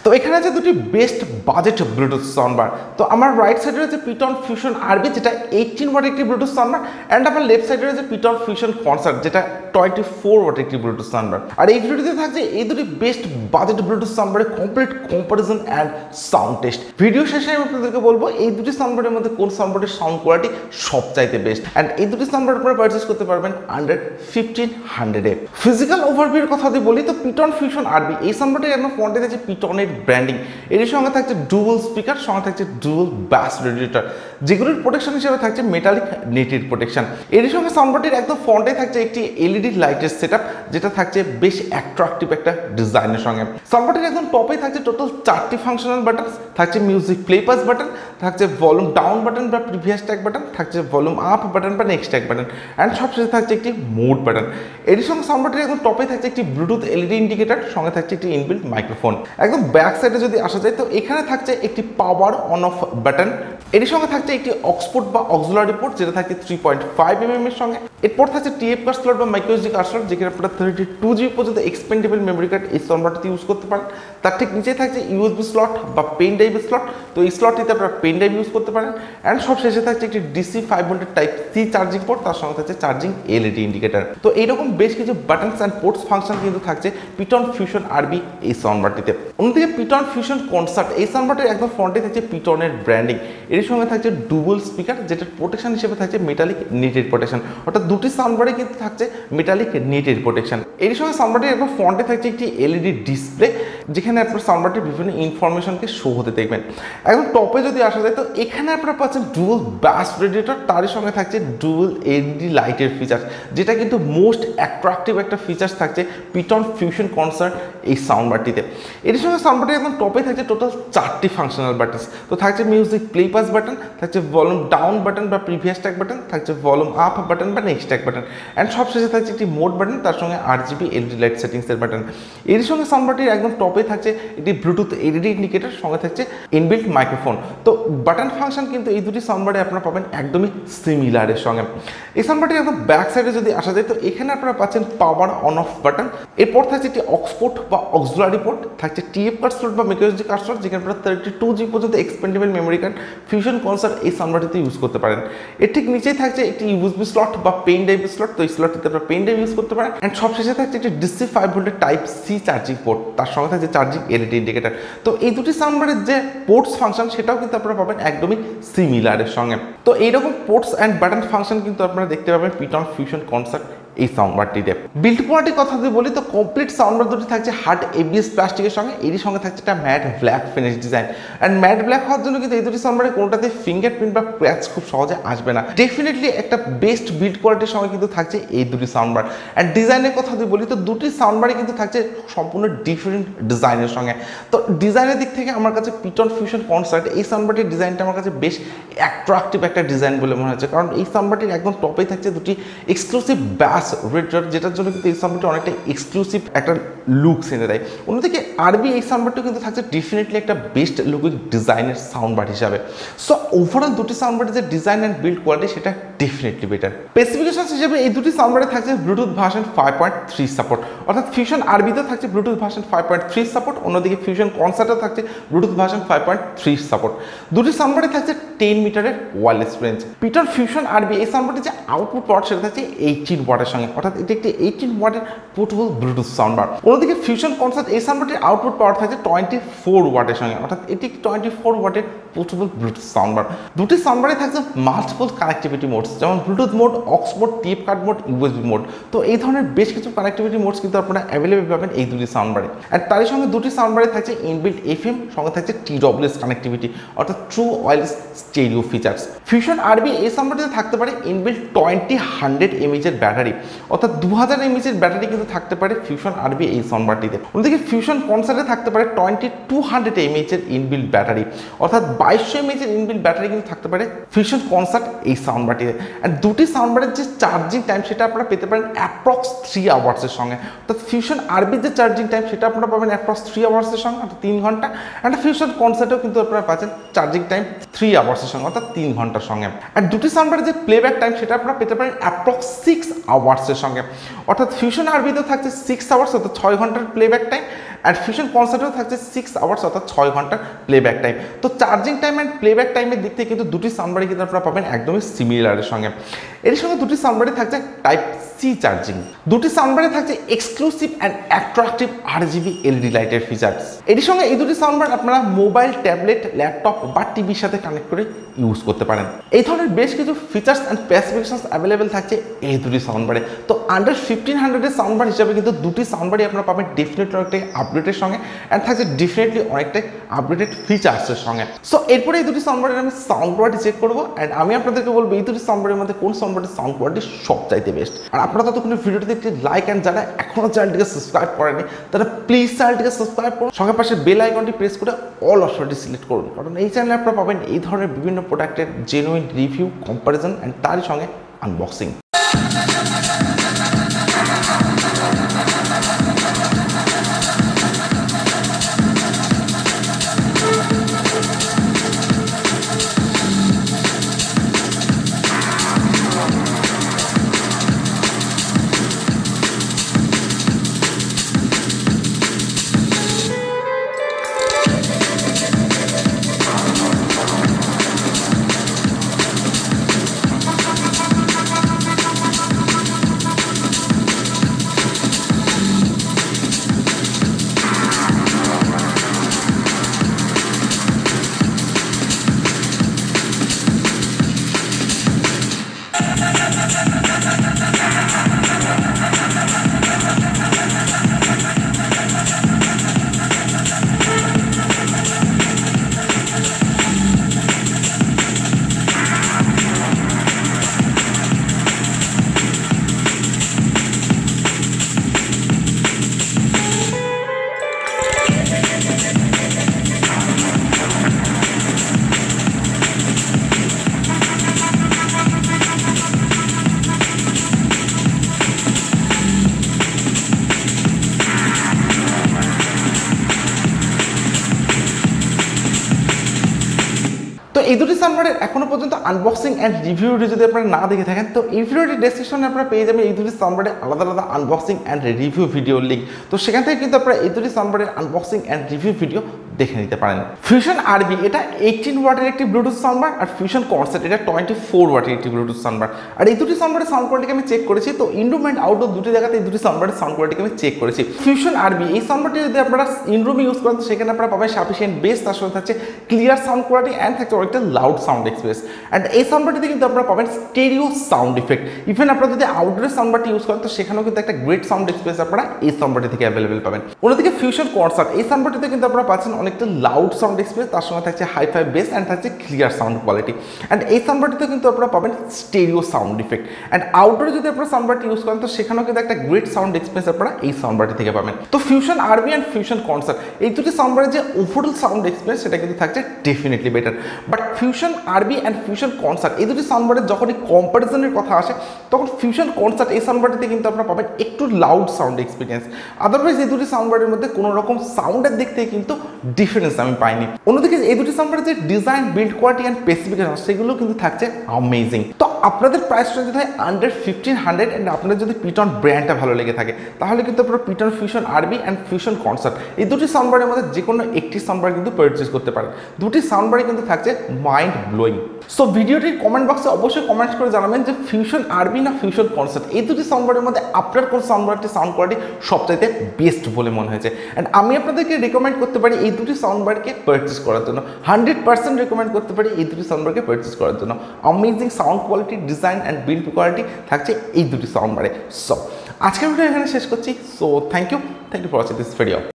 তো এখানে আছে দুটি বেস্ট বাজেট ব্লুটুথ সাউন্ডবার। তো আমার রাইট সাইডে রয়েছে Ptron Fusion RB যেটা 18 ওয়াট একটি ব্লুটুথ সাউন্ডবার, অ্যান্ড আমার লেফট সাইডে রয়েছে Ptron Fusion কনসার্ট যেটা 24 ওয়াট একটি ব্লুটুথ সাউন্ডবার। আর এই ভিডিওটিতে থাকছে এই দুটি বেস্ট বাজেট ব্লুটুথ সাউন্ডবারের complete comparison and sound test. Video শেষে আমি আপনাদেরকে বলবো এই দুটি সাউন্ডবারের মধ্যে কোন সাউন্ডবারের সাউন্ড কোয়ালিটি সবচাইতে বেস্ট, অ্যান্ড এই দুটি সাউন্ডবার আপনারা পারচেস করতে পারবেন আন্ডার 1500 এ। ফিজিক্যাল ওভারভিউর কথা যদি বলি তো Ptron Fusion RB এই সাউন্ডবারটির একদম ফ্রন্টে থাকছে Ptron-এর ব্র্যান্ডিং, এর সঙ্গে থাকছে ডুয়াল স্পিকার, সঙ্গে থাকছে ডুয়াল ব্যাস রেডিয়েটর, যেগুলোর প্রোটেকশন হিসেবে থাকছে মেটালিক নেটেড প্রোটেকশন। এর সঙ্গে সাউন্ডবারটির একদম ফ্রন্টে থাকছে একটি এলইডি লাইটের সেটআপ যেটা থাকছে বেশ অ্যাট্রাকটিভ একটা ডিজাইনের সঙ্গে। সাউন্ডবারটির একদম টপে থাকছে টোটাল 4টি ফাংশনাল বাটন, থাকছে মিউজিক প্লে পাস বাটন, থাকছে ভলিউম ডাউন বাটন বা প্রিভিয়াস ট্যাগ বাটন, থাকছে ভলিউম আপ বাটন বা নেক্সট ট্যাগ বাটন, অ্যান্ড সবশেষে থাকছে একটি মোড বাটন। এর সঙ্গে সাউন্ডবারটির একদম টপে থাকছে একটি ব্লুটুথ এলইডি ইন্ডিকেটর, সঙ্গে থাকছে একটি ইনবিল্ট মাইক্রোফোন। একদম ব্যাক সাইডে যদি আসা যায় তো এখানে থাকছে একটি পাওয়ার অন অফ বাটন, এর সঙ্গে থাকছে একটি অক্সপোর্ট বা অক্সিলারি পোর্ট যেটা থাকে 3.5 mm এর সঙ্গে। এরপর থাকছে টিএফ কার্ড স্লট বা মাইক্রোএসডি কার্ড স্লট, যেখানে আপনারা 32 GB পর্যন্ত এক্সপেন্ডেবল মেমোরি কার্ড এই সাউন্ডবারটিতে ইউজ করতে পারেন। তার ঠিক নিচে থাকছে ইউএসবি স্লট বা পেন ড্রাইভ স্লট, তো এই স্লটটিতে আপনারা পেন ড্রাইভ ইউজ করতে পারেন। অ্যান্ড সব শেষে থাকছে একটি ডিসি 5 ভোল্টের টাইপ সি চার্জিং পোর্ট, তার সঙ্গে থাকছে চার্জিং এলইডি ইন্ডিকেটর। তো এইরকম বেশ কিছু বাটনস অ্যান্ড পোর্টস ফাংশন কিন্তু থাকছে Ptron Fusion RB এই সাউন্ডবারটিতে। অন্যদিকে Ptron Fusion কনসার্ট এই সাউন্ডবারটির একদম ফ্রন্টে থাকছে Ptron-এর ব্র্যান্ডিং, এর সঙ্গে থাকছে ডুয়াল স্পিকার যেটার প্রোটেকশন হিসেবে থাকছে মেটালিক নেটেড প্রোটেকশন, অর্থাৎ দুটি সাউন্ডবারে কিন্তু থাকছে মেটালিক নেটেড প্রোটেকশন। এর সঙ্গে সাউন্ডবারটির একদম ফ্রন্টে থাকছে একটি এলইডি ডিসপ্লে যেখানে আপনার সাউন্ডবারটির বিভিন্ন ইনফরমেশনকে শো হতে দেখবেন। একদম টপে যদি আসা যায় তো এখানে আপনারা পাচ্ছেন ডুয়াল ব্যাস রেডিয়েটর, তারই সঙ্গে থাকছে ডুয়াল এলইডি লাইটের ফিচার্স, যেটা কিন্তু মোস্ট অ্যাট্রাকটিভ একটা ফিচার্স থাকছে Ptron Fusion কনসার্ট এই সাউন্ডবারটিতে। এর সঙ্গে সাউন্ডবারটির একদম টপে থাকছে টোটাল 4টি ফাংশনাল বাটনস, তো থাকছে মিউজিক প্লে পাস বাটন, থাকছে ভলিউম ডাউন বাটন বা প্রিভিয়াস ট্যাগ বাটন, থাকছে ভলিউম আপ বাটন বা নেক্সট ট্যাগ বাটন, অ্যান্ড সবশেষে থাকছে একটি মোড বাটন, তার সঙ্গে RGB এলইডি লাইট সেটিংসের বাটন। এর সঙ্গে সাউন্ডবারটির একদম টপে থাকছে একটি ব্লুটুথ এলইডি ইন্ডিকেটর, সঙ্গে থাকছে ইনবিল্ট মাইক্রোফোন। তো বাটন ফাংশন কিন্তু এই দুটি সাউন্ডবারে আপনারা পাবেন একদমই সিমিলারের সঙ্গে। এই সাউন্ডবারটির একদম ব্যাক সাইডে যদি আসা যায় তো এখানে আপনারা পাচ্ছেন পাওয়ার অন অফ বাটন, এরপর থাকছে একটি অক্সপোর্ট বা অক্সিলারি পোর্ট, থাকছে টিএফ কার্ড স্লট বা মাইক্রোএসডি কার্ড স্লট, যেখানে আপনারা 32 GB পর্যন্ত expandable memory card fusion concert এই সাউন্ডবারটিতে ইউজ করতে পারেন। এর ঠিক নিচেই থাকছে একটি ইউএসবি স্লট বা পেন ড্রাইভ স্লট, তো এই স্লটটিতে আপনারা পেন ড্রাইভ ইউজ করতে পারেন। অ্যান্ড সবশেষে থাকছে একটি ডিসি 5 ভোল্টের টাইপ সি চার্জিং পোর্ট, তার সঙ্গে থাকছে চার্জিং এলইডি ইন্ডিকেটর। তো এই দুটি সাউন্ডবারের যে পোর্টস ফাংশন সেটাও কিন্তু আপনারা পাবেন একদমই সিমিলারের সঙ্গে। তো এইরকম পোর্টস অ্যান্ড বাটন ফাংশন কিন্তু আপনারা দেখতে পাবেন Ptron Fusion কনসার্ট এই সাউন্ডবারটিতে। বিল্ড কোয়ালিটির কথা যদি বলি তো কমপ্লিট সাউন্ডবার দুটি থাকছে হার্ড এবিএস প্লাস্টিকের সঙ্গে, এরই সঙ্গে থাকছে একটা matte black finish design. And matte black হওয়ার জন্য কিন্তু এই দুটি সাউন্ডবারে কোনোটাতে ফিঙ্গারপ্রিন্ট বা ক্র্যাচ খুব সহজে আসবে না। ডেফিনেটলি একটা বেস্ট বিল্ড কোয়ালিটির সঙ্গে কিন্তু থাকছে এই দুটি সাউন্ডবার। অ্যান্ড ডিজাইনের কথা যদি বলি তো দুটি সাউন্ডবারে কিন্তু থাকছে সম্পূর্ণ ডিফারেন্ট ডিজাইনের সঙ্গে। তো ডিজাইনের দিক থেকে আমার কাছে Ptron Fusion কনসার্ট এই সাউন্ডবারটির ডিজাইনটা আমার কাছে বেশ অ্যাট্রাকটিভ একটা ডিজাইন বলে মনে হচ্ছে, কারণ এই সাউন্ডবারটির একদম টপেই থাকছে দুটি এক্সক্লুসিভ ব্যাস রেডিয়েটর, যেটার জন্য কিন্তু এই সাউন্ডবারটি অনেকটা এক্সক্লুসিভ একটা লুকস এনে দেয়। অন্যদিকে আরবি এই সাউন্ডবারটিও কিন্তু থাকছে ডেফিনেটলি একটা বেস্ট লুকিং ডিজাইনের সাউন্ডবার হিসাবে। সো ওভারঅল দুটি সাউন্ডবারের যে ডিজাইন অ্যান্ড বিল্ড কোয়ালিটি সেটা ডেফিনেটলি বেটার। স্পেসিফিকেশন হিসেবে এই দুটি সাউন্ডবারে থাকছে ব্লুটুথ ভার্সন 5.3 সাপোর্ট, অর্থাৎ ফিউশন আরবিতে থাকছে ব্লুটুথ ভার্সন 5.3 সাপোর্ট, অন্যদিকে ফিউশন কনসার্টে থাকছে ব্লুটুথ ভার্সন 5.3 সাপোর্ট। দুটি সাউন্ডবারে থাকছে 10 মিটারের ওয়্যারলেস রেঞ্জ। Ptron Fusion আরবি এই সাউন্ডবারটির যে আউটপুট পাওয়ার সেটা থাকছে 18 ওয়াটের সঙ্গে, অর্থাৎ এটি একটি 18 ওয়াটের পোর্টেবল ব্লুটুথ সাউন্ডবার। অন্যদিকে ফিউশন কনসার্ট এই সাউন্ডবারটির আউটপুট পাওয়ার থাকছে 24 ওয়াটের সঙ্গে, অর্থাৎ এটি 24 ওয়াটের পোর্টেবল ব্লুটুথ সাউন্ডবার। দুটি সাউন্ডবারে থাকছে মাল্টিপল কানেক্টিভিটি মোডস, যেমন Bluetooth mode, aux mode, TF card mode, USB mode. তো এই ধরনের বেশ কিছু কানেক্টিভিটি মোডস কিন্তু আপনারা অ্যাভেলেবল পাবেন এই দুটি সাউন্ডবারে। আর তারই সঙ্গে দুটি সাউন্ডবারে থাকছে ইনবিল্ট এফএম, সঙ্গে থাকছে TWS কানেক্টিভিটি, অর্থাৎ true wireless stereo features. Fusion আরবি এই সাউন্ডবারটিতে থাকতে পারে ইনবিল্ট 20-100 mAh এর ব্যাটারি, অর্থাৎ 2000 mAh এর ব্যাটারি কিন্তু থাকতে পারে ফিউশন আরবি এই সাউন্ডবারটিতে। অন্যদিকে ফিউশন কনসার্টে থাকতে পারে 20-200 mAh এর ইনবিল্ট ব্যাটারি, অর্থাৎ 2200 mAh এর ইনবিল্ট ব্যাটারি কিন্তু থাকতে পারে ফিউশন কনসার্ট এই সাউন্ডবারটিতে। আর দুটি সাউন্ডবারের যে চার্জিং টাইম সেটা আপনারা পেতে পারেন অ্যাপ্রক্স 3 আওয়ার্সের সঙ্গে, অর্থাৎ ফিউশন আরবির যে চার্জিং টাইম সেটা আপনারা পাবেন অ্যাপ্রক্স 3 আওয়ার্সের সঙ্গে, অর্থাৎ 3 ঘন্টা। অ্যান্ড ফিউশন কনসার্টেও কিন্তু আপনারা পাচ্ছেন চার্জিং টাইম 3 আওয়ার্সের সঙ্গে, অর্থাৎ 3 ঘন্টার সঙ্গে। আর দুটি সাউন্ডবারের যে প্লেব্যাক টাইম সেটা আপনারা পেতে পারেন অ্যাপ্রক্স 6 আওয়ার্সের সঙ্গে, অর্থাৎ ফিউশন আরবিতেও থাকছে 6 আওয়ার্স, অর্থাৎ 6 ঘন্টার প্লেব্যাক টাইম। অ্যান্ড ফিউশন কনসার্টেও থাকছে 6 আওয়ার্স অর্থাৎ 6 ঘন্টার প্লেব্যাক টাইম। তো চার্জিং টাইম অ্যান্ড প্লেব্যাক টাইমের দিক থেকে কিন্তু দুটি সাউন্ডবারই কিন্তু আপনারা পাবেন একদমই সিমিলারের সঙ্গে। এর সঙ্গে দুটি সাউন্ডবারে থাকছে টাইপ সি চার্জিং। দুটি সাউন্ডবারে থাকছে exclusive and attractive RGB LED লাইটের ফিচার্স। এর সঙ্গে এই দুটি সাউন্ডবার আপনারা মোবাইল, ট্যাবলেট, ল্যাপটপ বা টিভির সাথে কানেক্ট করে ইউজ করতে পারেন। এই ধরনের বেশ কিছু ফিচার্স অ্যান্ড স্পেসিফিকেশনস অ্যাভেলেবেল থাকছে এই দুটি সাউন্ডবারে। তো আন্ডার 1500 এর সাউন্ডবার হিসাবে কিন্তু দুটি সাউন্ডবারই আপনারা পাবেন ডেফিনেটলি অনেকটাই আপডেটের সঙ্গে অ্যান্ড থাকছে ডেফিনেটলি অনেকটাই আপডেটেড ফিচার্সের সঙ্গে। সো এরপরে এই দুটি সাউন্ডবারের আমি সাউন্ড কোয়ালিটি চেক করবো অ্যান্ড আমি আপনাদেরকে বলবো এই দুটি সাউন্ডবারের মধ্যে কোন সাউন্ডবারের সাউন্ড কোয়ালিটি সবচাইতে বেস্ট। আর আপনারা ততক্ষণ ভিডিওটিতে একটি লাইক অ্যান্ড যারা এখনও চ্যানেলটিকে সাবস্ক্রাইব করেনি তারা প্লিজ চ্যানেলটিকে সাবস্ক্রাইব করুন, সঙ্গে পাশে বেল আইকনটি প্রেস করে অল অপশনটি সিলেক্ট করুন, কারণ এই চ্যানেলে আপনারা পাবেন এই ধরনের বিভিন্ন প্রোডাক্টের জেনুইন রিভিউ, কম্পারিজন অ্যান্ড তারই সঙ্গে আনবক্সিং। তো এই দুটি সাউন্ডবারের এখনো পর্যন্ত আনবক্সিং অ্যান্ড রিভিউ ভিডিও যদি আপনারা না দেখে থাকেন তো এই ভিডিওটির ডেসক্রিপশনে আপনারা পেয়ে যাবেন এই দুটি সাউন্ডবারের আলাদা আলাদা unboxing and review video link. তো সেখান থেকে কিন্তু আপনারা এই দুটি সাউন্ডবারের আনবক্সিং অ্যান্ড রিভিউ ভিডিও দেখে নিতে পারেন। ফিউশন RB এটা 18 ওয়াটের একটি ব্লুটুথ সাউন্ডবার আর ফিউশন কনসার্ট এটা 24 ওয়াটের একটি ব্লুটুথ সাউন্ডবার। আর এই দুটি সাউন্ডবারের সাউন্ড কোয়ালিটিকে আমি চেক করেছি, তো ইনরুম অ্যান্ড আউটডোর দুটি জায়গাতে এই দুটি সাউন্ডবারের সাউন্ড কোয়ালিটিকে আমি চেক করেছি। ফিউশন RB এই সাউন্ডবারটি যদি আপনারা ইনরুমে ইউজ করেন তো সেখানে আপনারা পাবেন সাফিসিয়েন্ট বেস, তার সঙ্গে থাকছে ক্লিয়ার সাউন্ড কোয়ালিটি অ্যান্ড থাকছে অনেকটা লাউড সাউন্ড এক্সপ্রেস। অ্যান্ড এই সাউন্ডবারটিতে কিন্তু আপনারা পাবেন স্টেরিও সাউন্ড ইফেক্ট। ইভেন আপনারা যদি আউটডোরের সাউন্ডবারটি ইউজ করেন তো সেখানেও কিন্তু একটা গ্রেট সাউন্ড এক্সপ্রেস আপনারা এই সাউন্ডবারটি থেকে অ্যাভেলেবেল পাবেন। অন্যদিকে ফিউশন কনসার্ট এই সাউন্ডবারটিতে কিন্তু আপনারা পাচ্ছেন অনেকটা লাউড সাউন্ড এক্সপ্রেস, তার সঙ্গে থাকছে হাই-ফাই বেস অ্যান্ড থাকছে ক্লিয়ার সাউন্ড কোয়ালিটি। অ্যান্ড এই সাউন্ডবারটিতে কিন্তু আপনারা পাবেন স্টেরিও সাউন্ড ইফেক্ট। অ্যান্ড আউটডোরে যদি আপনারা সাউন্ডবারটি ইউজ করেন তো সেখানেও কিন্তু একটা গ্রেট সাউন্ড এক্সপ্রেস আপনারা এই সাউন্ডবারটি থেকে পাবেন। তো fusion RB and fusion concert এই দুটি সাউন্ডবারের যে ওভারঅল সাউন্ড এক্সপ্রেস সেটা কিন্তু থাকছে definitely better. But fusion RB and fusion concert এই দুটি সাউন্ডবারের যখনই কম্পারিজনের কথা আসে তখন ফিউশন কনসার্ট এই সাউন্ডবারটিতে কিন্তু আপনারা পাবেন একটু লাউড সাউন্ড এক্সপিরিয়েন্স। আদারওয়াইজ এই দুটি সাউন্ডবারের মধ্যে কোনো রকম সাউন্ডের দিক থেকে কিন্তু ডিফারেন্স আমি পাইনি। অন্যদিকে এই দুটি সাউন্ডবারের যে design, build quality and specification সেগুলো কিন্তু থাকছে অ্যামেজিং। তো আপনাদের প্রাইস রেঞ্জ যদি হয় আন্ডার 1500 অ্যান্ড আপনাদের যদি পিটন ব্র্যান্ডটা ভালো লেগে থাকে তাহলে কিন্তু আপনারা পিটন fusion RB and fusion concert এই দুটি সাউন্ডবারের মধ্যে যে কোনো একটি সাউন্ডবার কিন্তু পারচেজ করতে পারেন। দুটি সাউন্ডবারই কিন্তু থাকছে মাইন্ড ব্লোয়িং। সো ভিডিওটির কমেন্ট বক্সে অবশ্যই কমেন্টস করে জানাবেন যে ফিউশন RB না ফিউশন কনসার্ট এই দুটি সাউন্ডবারের মধ্যে আপনার কোন সাউন্ডবারটি সাউন্ড কোয়ালিটি সবচাইতে বেস্ট বলে মনে হয়েছে। অ্যান্ড আমি আপনাদেরকে রিকমেন্ড করতে পারি এই দুটি সাউন্ডবারকে পারচেজ করার জন্য, 100% রিকমেন্ড করতে পারি এই দুটি সাউন্ডবারকে পারচেজ করার জন্য। Amazing sound quality, design and build quality থাকছে এই দুটি সাউন্ডবারে। সো আজকের ভিডিও এখানে শেষ করছি। So thank you for watching this video.